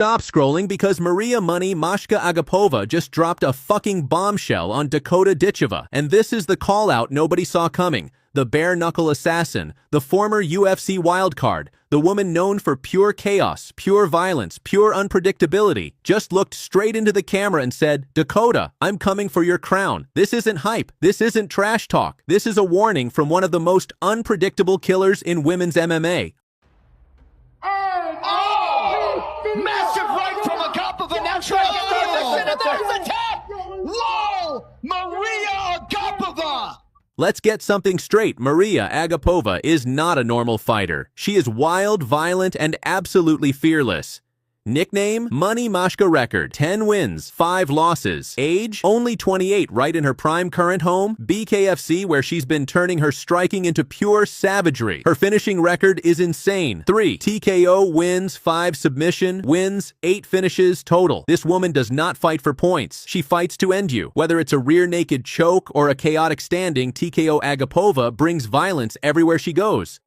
Stop scrolling because Mariya Money Mashka Agapova just dropped a fucking bombshell on Dakota Ditcheva, and this is the call-out nobody saw coming. The bare-knuckle assassin, the former UFC wildcard, the woman known for pure chaos, pure violence, pure unpredictability, just looked straight into the camera and said, "Dakota, I'm coming for your crown. This isn't hype. This isn't trash talk. This is a warning from one of the most unpredictable killers in women's MMA." Massive right from Agapova. Now trying to get there's attack. Whoa! Mariya Agapova. Let's get something straight. Mariya Agapova is not a normal fighter. She is wild, violent, and absolutely fearless. Nickname, Money Mashka record, 10 wins, 5 losses. Age, only 28, right in her prime current home, BKFC, where she's been turning her striking into pure savagery. Her finishing record is insane. 3 TKO wins, 5 submission wins, 8 finishes total. This woman does not fight for points. She fights to end you. Whether it's a rear naked choke or a chaotic standing, TKO Agapova brings violence everywhere she goes.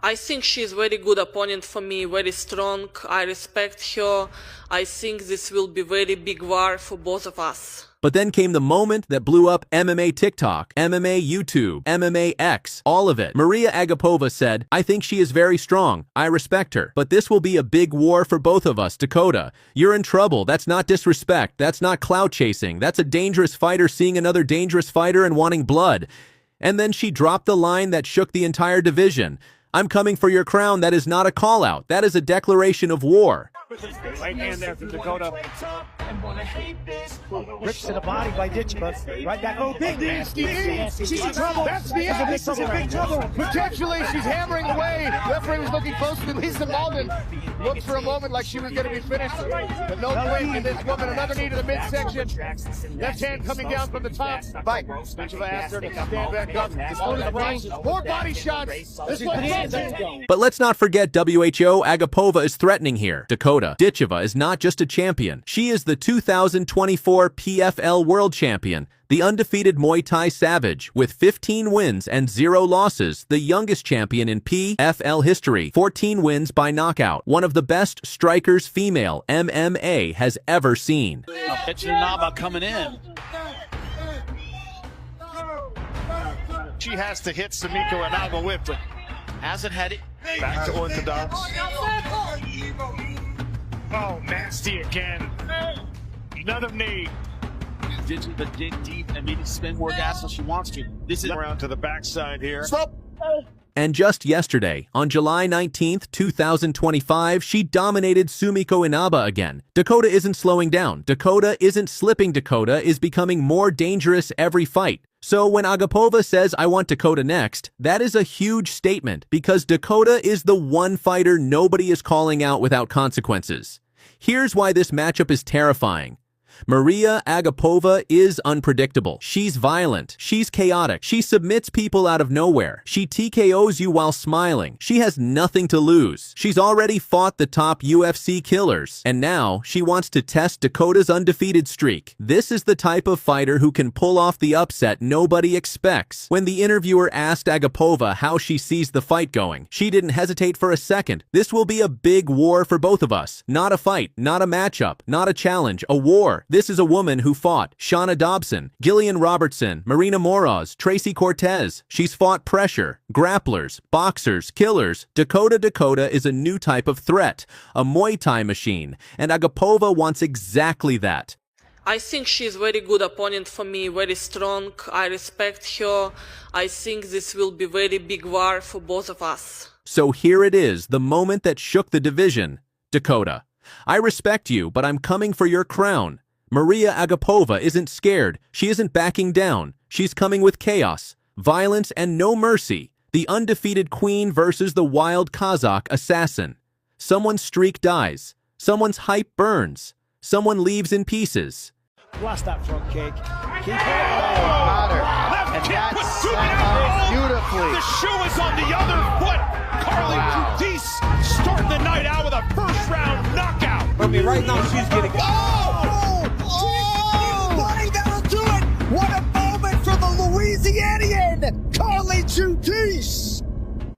I think she is a very good opponent for me, very strong. I respect her. I think this will be very big war for both of us. But then came the moment that blew up MMA TikTok, MMA YouTube, MMA X, all of it. Mariya Agapova said, "I think she is very strong. I respect her. But this will be a big war for both of us, Dakota. You're in trouble. That's not disrespect. That's not clout chasing. That's a dangerous fighter seeing another dangerous fighter and wanting blood." And then she dropped the line that shook the entire division. "I'm coming for your crown." That is not a call-out. That is a declaration of war. Right hand there from Dakota. Rips to the body by Ditcheva. Right back. Oh, big nasty. She's in trouble. That's the end. This is in big trouble. Potentially, she's hammering away. Referee was looking closely. Lisa Malden looked for a moment like she was going to be finished, but no quit. And this woman, another knee to the midsection. Left hand coming down from the top. Bite. Ditcheva asked her to stand back up. More body shots. This one. But let's not forget WHO. Agapova is threatening here. Dakota Ditcheva is not just a champion. She is the 2024 PFL World Champion, the undefeated Muay Thai Savage, with 15 wins and 0 losses, the youngest champion in PFL history, 14 wins by knockout, one of the best strikers female MMA has ever seen. Naba coming in. She has to hit Sumiko Inaba with it. Hasn't had it. Back to orthodox. Oh, nasty again. Another knee. Ditcheva dig deep and maybe spin more gas if she wants to. This is Around to the backside here. Stop. And just yesterday, on July 19th, 2025, she dominated Sumiko Inaba again. Dakota isn't slowing down. Dakota isn't slipping. Dakota is becoming more dangerous every fight. So when Agapova says, "I want Dakota next," that is a huge statement because Dakota is the one fighter nobody is calling out without consequences. Here's why this matchup is terrifying. Mariya Agapova is unpredictable. She's violent. She's chaotic. She submits people out of nowhere. She TKOs you while smiling. She has nothing to lose. She's already fought the top UFC killers. And now she wants to test Dakota's undefeated streak. This is the type of fighter who can pull off the upset nobody expects. When the interviewer asked Agapova how she sees the fight going, she didn't hesitate for a second. This will be a big war for both of us. Not a fight, not a matchup, not a challenge, a war. This is a woman who fought Shauna Dobson, Gillian Robertson, Marina Moroz, Tracy Cortez. She's fought pressure, grapplers, boxers, killers. Dakota is a new type of threat, a Muay Thai machine, and Agapova wants exactly that. I think she is a very good opponent for me, very strong. I respect her. I think this will be very big war for both of us. So here it is, the moment that shook the division. Dakota, I respect you, but I'm coming for your crown. Mariya Agapova isn't scared. She isn't backing down. She's coming with chaos, violence, and no mercy. The undefeated queen versus the wild Kazakh assassin. Someone's streak dies. Someone's hype burns. Someone leaves in pieces. Blast that front kick. Keep And that's set up beautifully. The shoe is on the other foot. Carly Judice starting the night out with a first-round knockout. I mean, right now she's getting... Buddy, that'll do it! What a moment for the Louisianian, Carly Judice!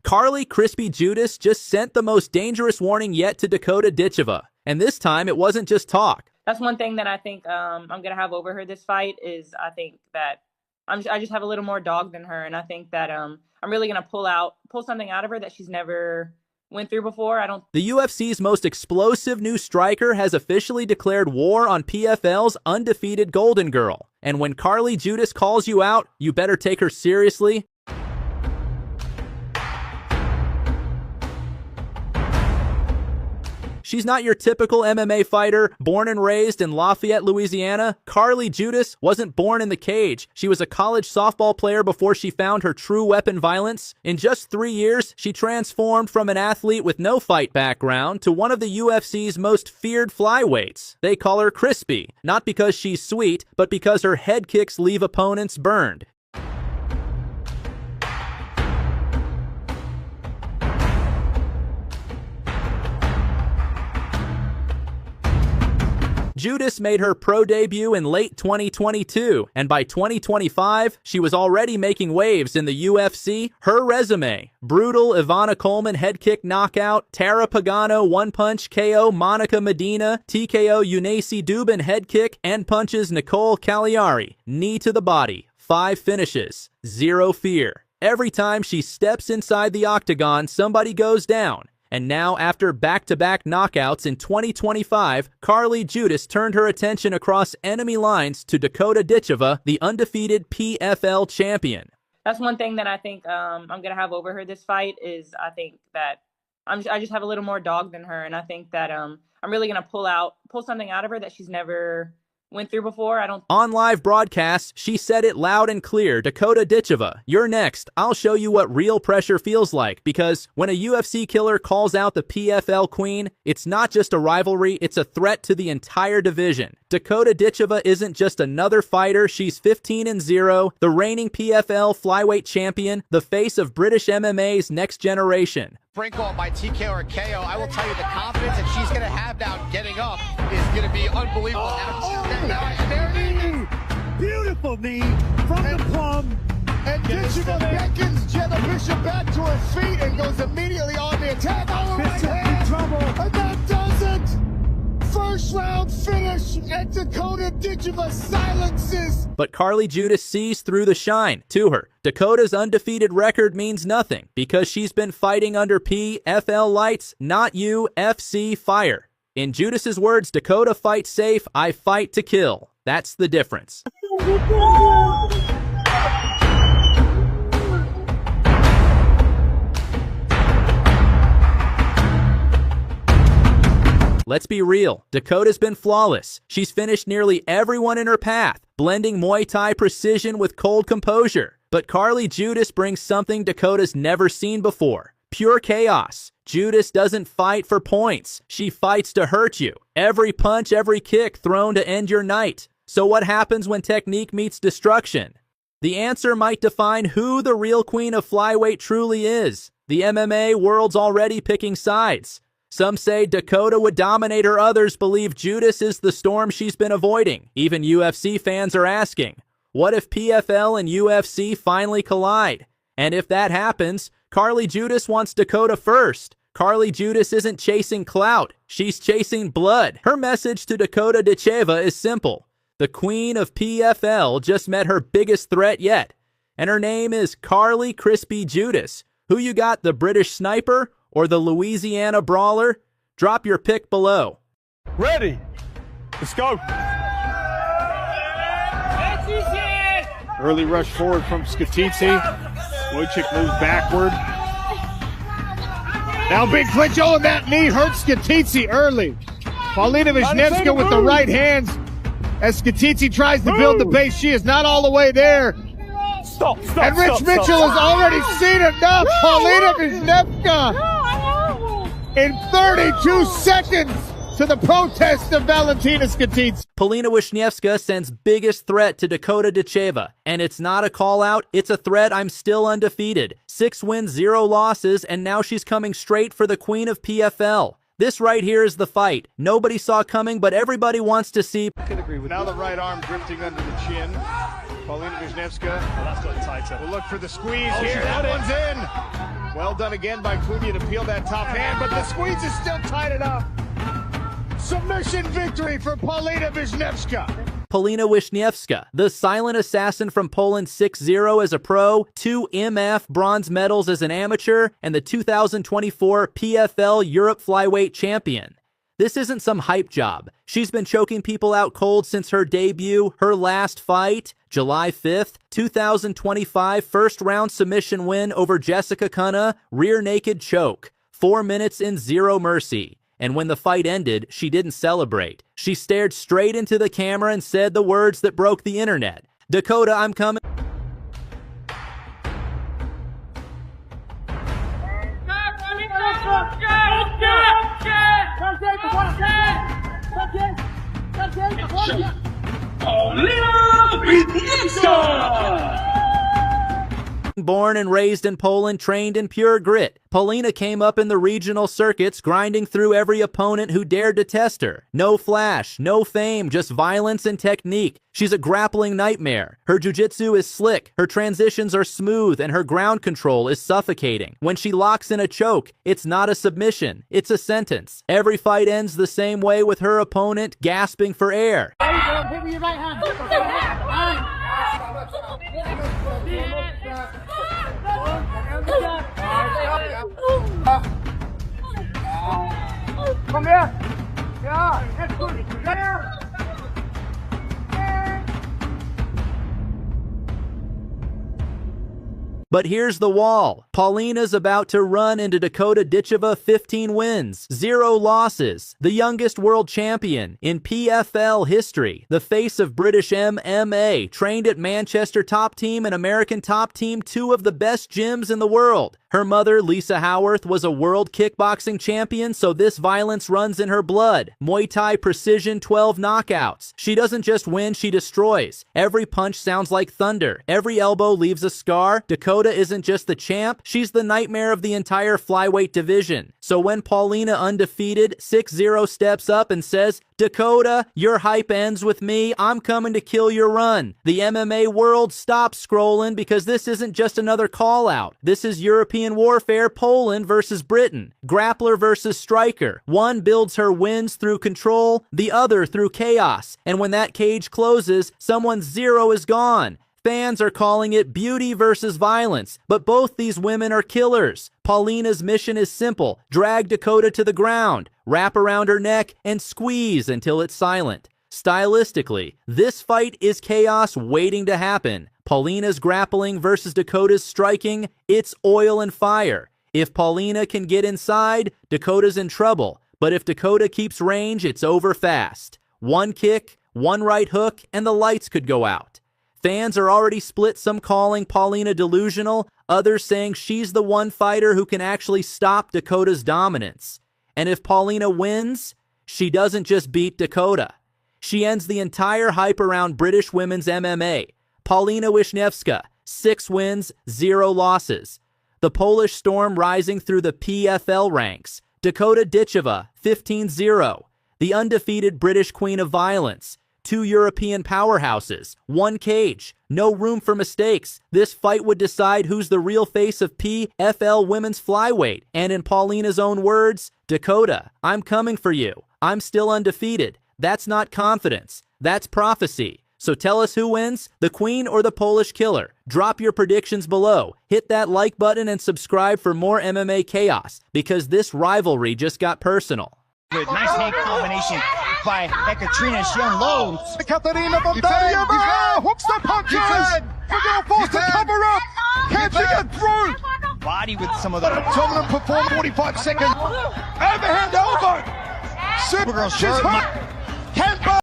Carly "Crispy" Judas just sent the most dangerous warning yet to Dakota Ditcheva. And this time, it wasn't just talk. That's one thing that I think I'm going to have over her this fight is I think that I just have a little more dog than her. And I think that I'm really going to pull something out of her that she's never went through before. The UFC's most explosive new striker has officially declared war on PFL's undefeated Golden Girl. And when Carly Judas calls you out, you better take her seriously. She's not your typical MMA fighter, born and raised in Lafayette, Louisiana. Carly Judas wasn't born in the cage. She was a college softball player before she found her true weapon, violence. In just 3 years, she transformed from an athlete with no fight background to one of the UFC's most feared flyweights. They call her Crispy, not because she's sweet, but because her head kicks leave opponents burned. Judas made her pro debut in late 2022, and by 2025, she was already making waves in the UFC. Her resume: brutal Ivana Coleman head kick knockout, Tara Pagano one-punch KO Monica Medina, TKO Eunice Dubin head kick, and punches Nicole Cagliari, knee to the body, 5 finishes, 0 fear. Every time she steps inside the octagon, somebody goes down. And now, after back-to-back knockouts in 2025, Carly Judas turned her attention across enemy lines to Dakota Ditcheva, the undefeated PFL champion. That's one thing that I think I'm going to have over her this fight is I think that I just have a little more dog than her. And I think that I'm really going to pull something out of her that she's never went through before. On live broadcasts, she said it loud and clear: Dakota Ditcheva, you're next. I'll show you what real pressure feels like. Because when a UFC killer calls out the PFL queen, it's not just a rivalry, it's a threat to the entire division. Dakota Ditcheva isn't just another fighter, she's 15-0, the reigning PFL flyweight champion, the face of British MMA's next generation. Sprinkle by TKO or KO, I will tell you the confidence that she's going to have now getting up is going to be unbelievable. Beautiful knee from the plum. And Ditcheva beckons Jenna Bishop back to her feet and goes immediately on the attack. Oh, right hand. And that does it. First round finish, and Dakota Ditcheva silences. But Carly Judas sees through the shine. To her, Dakota's undefeated record means nothing because she's been fighting under PFL lights, not UFC fire. In Judas's words, Dakota fights safe, I fight to kill. That's the difference. Let's be real, Dakota's been flawless. She's finished nearly everyone in her path, blending Muay Thai precision with cold composure. But Carly Judas brings something Dakota's never seen before: pure chaos. Judas doesn't fight for points. She fights to hurt you. Every punch, every kick thrown to end your night. So what happens when technique meets destruction? The answer might define who the real queen of flyweight truly is. The MMA world's already picking sides. Some say Dakota would dominate her, others believe Judas is the storm she's been avoiding. Even UFC fans are asking, what if PFL and UFC finally collide? And if that happens, Carly Judas wants Dakota first. Carly Judas isn't chasing clout, she's chasing blood. Her message to Dakota Ditcheva is simple: the queen of PFL just met her biggest threat yet. And her name is Carly "Crispy" Judas. Who you got, the British sniper or the Louisiana brawler? Drop your pick below. Ready. Let's go. Early rush forward from Skatitsi. Wojcik moves backward. Now big clinch. Oh, and that knee hurts Skatitsi early. Paulina Wisniewska with the right hands as Skatitsi tries to build the base. She is not all the way there. Stop. And Rich Mitchell has already seen enough. Paulina Wisniewska in 32 seconds to the protest of Valentina Skatitsi. Paulina Wisniewska sends biggest threat to Dakota Ditcheva. And it's not a call out, it's a threat. I'm still undefeated. 6 wins, 0 losses, and now she's coming straight for the queen of PFL. This right here is the fight nobody saw coming, but everybody wants to see. I can agree with now that. The right arm drifting under the chin. Paulina Wisniewska. That's got tighter. We'll look for the squeeze here. That ends in. Well done again by Cunha to peel that top hand, but the squeeze is still tight enough. Submission victory for Paulina Wisniewska. Paulina Wisniewska, the silent assassin from Poland, 6-0 as a pro, 2 MF bronze medals as an amateur, and the 2024 PFL Europe Flyweight Champion. This isn't some hype job. She's been choking people out cold since her debut. Her last fight, July 5th, 2025, first-round submission win over Jessica Cunha, rear naked choke, 4 minutes in zero mercy. And when the fight ended, she didn't celebrate. She stared straight into the camera and said the words that broke the internet. Dakota, I'm coming. Born and raised in Poland, trained in pure grit, Paulina came up in the regional circuits, grinding through every opponent who dared to test her. No flash, no fame, just violence and technique. She's a grappling nightmare. Her jiu-jitsu is slick, her transitions are smooth, and her ground control is suffocating. When she locks in a choke, it's not a submission, it's a sentence. Every fight ends the same way, with her opponent gasping for air. Come here. Yeah, that's good. Yeah. But here's the wall. Paulina's about to run into Dakota Ditcheva, 15 wins, 0 losses, the youngest world champion in PFL history, the face of British MMA, trained at Manchester Top Team and American Top Team, 2 of the best gyms in the world. Her mother, Lisa Howarth, was a world kickboxing champion, so this violence runs in her blood. Muay Thai precision, 12 knockouts. She doesn't just win, she destroys. Every punch sounds like thunder. Every elbow leaves a scar. Dakota isn't just the champ, she's the nightmare of the entire flyweight division. So when Paulina, undefeated, 6-0 steps up and says, "Dakota, your hype ends with me. I'm coming to kill your run," the MMA world stops scrolling, because this isn't just another call-out. This is European warfare, Poland versus Britain. Grappler versus striker. One builds her wins through control, the other through chaos. And when that cage closes, someone's zero is gone. Fans are calling it beauty versus violence, but both these women are killers. Paulina's mission is simple: drag Dakota to the ground, wrap around her neck, and squeeze until it's silent. Stylistically, this fight is chaos waiting to happen. Paulina's grappling versus Dakota's striking, it's oil and fire. If Paulina can get inside, Dakota's in trouble, but if Dakota keeps range, it's over fast. One kick, one right hook, and the lights could go out. Fans are already split, some calling Paulina delusional, others saying she's the one fighter who can actually stop Dakota's dominance. And if Paulina wins, she doesn't just beat Dakota. She ends the entire hype around British women's MMA. Paulina Wisniewska, 6 wins, 0 losses. The Polish storm rising through the PFL ranks. Dakota Ditcheva, 15-0. The undefeated British queen of violence. 2 European powerhouses, 1 cage, no room for mistakes. This fight would decide who's the real face of PFL women's flyweight. And in Paulina's own words, "Dakota, I'm coming for you. I'm still undefeated." That's not confidence, that's prophecy. So tell us who wins, the queen or the Polish killer? Drop your predictions below. Hit that like button and subscribe for more MMA chaos, because this rivalry just got personal. Good, nice hand combination by Ekaterina. She unloads. Katarina Bogdanieva hooks the punches. We're going to force the cover up. Can she get through? Body with some of the Dominant performance, 45 seconds. Overhand elbow. Supergirl She's hot. Can't